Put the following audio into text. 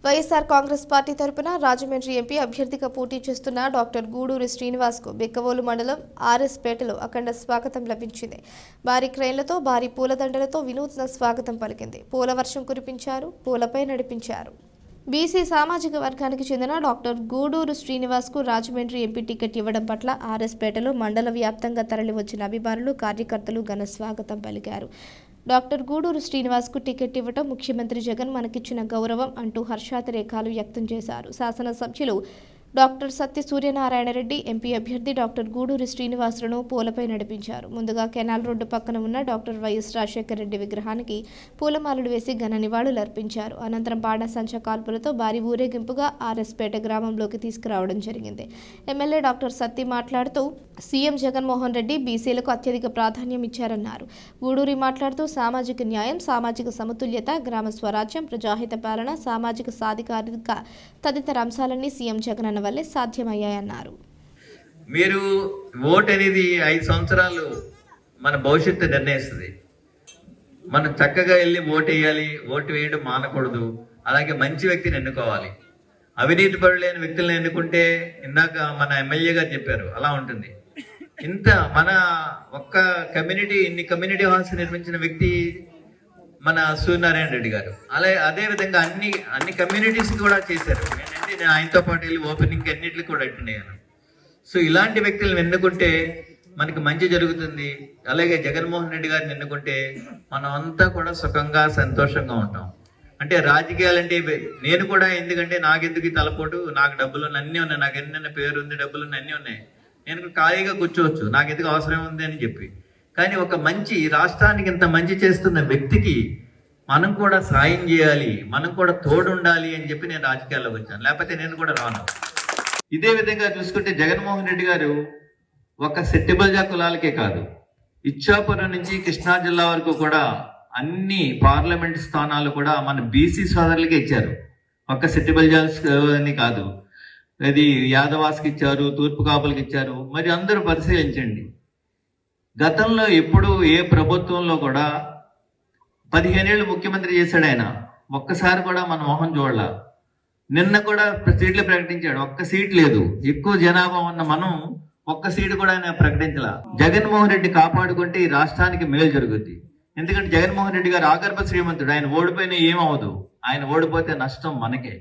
YSR Congress party తరపున Rajahmundry MP అభ్యర్థిగా పోటీ చేస్తున్న డాక్టర్ గూడూరి శ్రీనివాస్కు బిక్కవోలు మండలం ఆర్ఎస్ పేటలో అఖండ స్వాగతం లభించింది. భారీ క్రేన్లతో భారీ పూలదండలతో వినూత్న స్వాగతం పలికింది. పూల వర్షం కురిపించారు, పూలపై నడిపించారు. బీసీ సామాజిక వర్గానికి చెందిన డాక్టర్ గూడూరు శ్రీనివాస్కు రాజమండ్రి ఎంపీ టికెట్ ఇవ్వడం పట్ల ఆర్ఎస్ పేటలో మండల వ్యాప్తంగా తరలివచ్చిన అభిమానులు, కార్యకర్తలు ఘన స్వాగతం పలికారు. డాక్టర్ గూడూరు శ్రీనివాస్కు టికెట్ ఇవ్వటం ముఖ్యమంత్రి జగన్ మనకిచ్చిన గౌరవం అంటూ హర్షాతిరేకాలు వ్యక్తం చేశారు. శాసనసభ్యులు డాక్టర్ సత్య సూర్యనారాయణ రెడ్డి ఎంపీ అభ్యర్థి డాక్టర్ గూడూరి శ్రీనివాసులను పూలపై నడిపించారు. ముందుగా కెనాల్ రోడ్డు పక్కన ఉన్న డాక్టర్ వైఎస్ రాజశేఖర రెడ్డి విగ్రహానికి పూలమాలలు వేసి ఘన నివాళులు అర్పించారు. అనంతరం బాణసంచ కాల్పులతో భారీ ఊరేగింపుగా ఆర్ఎస్ పేట గ్రామంలోకి తీసుకురావడం జరిగింది. ఎమ్మెల్యే డాక్టర్ సత్య మాట్లాడుతూ సీఎం జగన్మోహన్ రెడ్డి బీసీలకు అత్యధిక ప్రాధాన్యం ఇచ్చారన్నారు. గూడూరి మాట్లాడుతూ సామాజిక న్యాయం, సామాజిక సమతుల్యత, గ్రామ స్వరాజ్యం, ప్రజాహిత పాలన, సామాజిక సాధికారిక తదితర అంశాలన్నీ సీఎం జగన్ అన్న వల్లే సాధ్యమయ్యాయన్నారు. మీరు ఓట్ అనేది 5 సంవత్సరాలు మన భవిష్యత్తు నిర్ణయిస్తుంది. మనం చక్కగా వెళ్ళి ఓటు వేయాలి, ఓటు వేయడం మానకూడదు. అలాగే మంచి వ్యక్తిని ఎన్నుకోవాలి. అవినీతి పరులైన వ్యక్తులను ఎన్నుకుంటే ఇందాక మన ఎమ్మెల్యే గారు చెప్పారు, అలా ఉంటుంది. ఇంత మన ఒక్క కమ్యూనిటీ ఇన్ని కమ్యూనిటీ హాల్స్ నిర్మించిన వ్యక్తి మన సూర్యనారాయణ రెడ్డి గారు. అదే విధంగా అన్ని కమ్యూనిటీస్ కూడా చేశారు. నేను ఆయనతో పాటు వెళ్ళి ఓపెనింగ్ అన్నింటికి కూడా అటెండ్ అయ్యాను. సో ఇలాంటి వ్యక్తులను ఎన్నుకుంటే మనకి మంచి జరుగుతుంది. అలాగే జగన్మోహన్ రెడ్డి గారిని ఎన్నుకుంటే మనం అంతా కూడా సుఖంగా సంతోషంగా ఉంటాం. అంటే రాజకీయాలు అంటే నేను కూడా, ఎందుకంటే నాకెందుకు ఈ తలపోటు, నాకు డబ్బులు అన్నీ ఉన్నాయి, నాకు ఎన్నెన్న పేరు ఉంది, డబ్బులు అన్నీ ఉన్నాయి, నేను ఖాళీగా కూర్చోవచ్చు, నాకు ఎందుకు అవసరం ఉంది అని చెప్పి. కానీ ఒక మంచి రాష్ట్రానికి ఇంత మంచి చేస్తున్న వ్యక్తికి మనం కూడా సాయం చేయాలి, మనం కూడా తోడుండాలి అని చెప్పి నేను రాజకీయాల్లోకి వచ్చాను. లేకపోతే నేను కూడా రాను. ఇదే విధంగా చూసుకుంటే జగన్మోహన్ రెడ్డి గారు ఒక సెట్టిబల్జా కులాలకే కాదు, ఇచ్చాపురం నుంచి కృష్ణా జిల్లా వరకు కూడా అన్ని పార్లమెంట్ స్థానాలు కూడా మన బీసీ సోదరులకే ఇచ్చారు. ఒక్క సెట్టిబల్జాస్ అని కాదు, అది యాదవాస్కి ఇచ్చారు, తూర్పు కాపులకి ఇచ్చారు. మరి అందరూ పరిశీలించండి. గతంలో ఎప్పుడు ఏ ప్రభుత్వంలో కూడా 15 ఏళ్ళు ముఖ్యమంత్రి చేశాడు ఆయన, ఒక్కసారి కూడా మన మొహం చూడాల. నిన్న కూడా సీట్లు ప్రకటించాడు, ఒక్క సీట్ లేదు. ఎక్కువ జనాభా ఉన్న మనం ఒక్క సీటు కూడా ఆయన ప్రకటించాల. జగన్మోహన్ రెడ్డి కాపాడుకుంటే ఈ రాష్ట్రానికి మేలు జరుగుద్ది. ఎందుకంటే జగన్మోహన్ రెడ్డి గారు ఆగర్భ శ్రీమంతుడు. ఆయన ఓడిపోయినా ఏమవదు, ఆయన ఓడిపోతే నష్టం మనకే.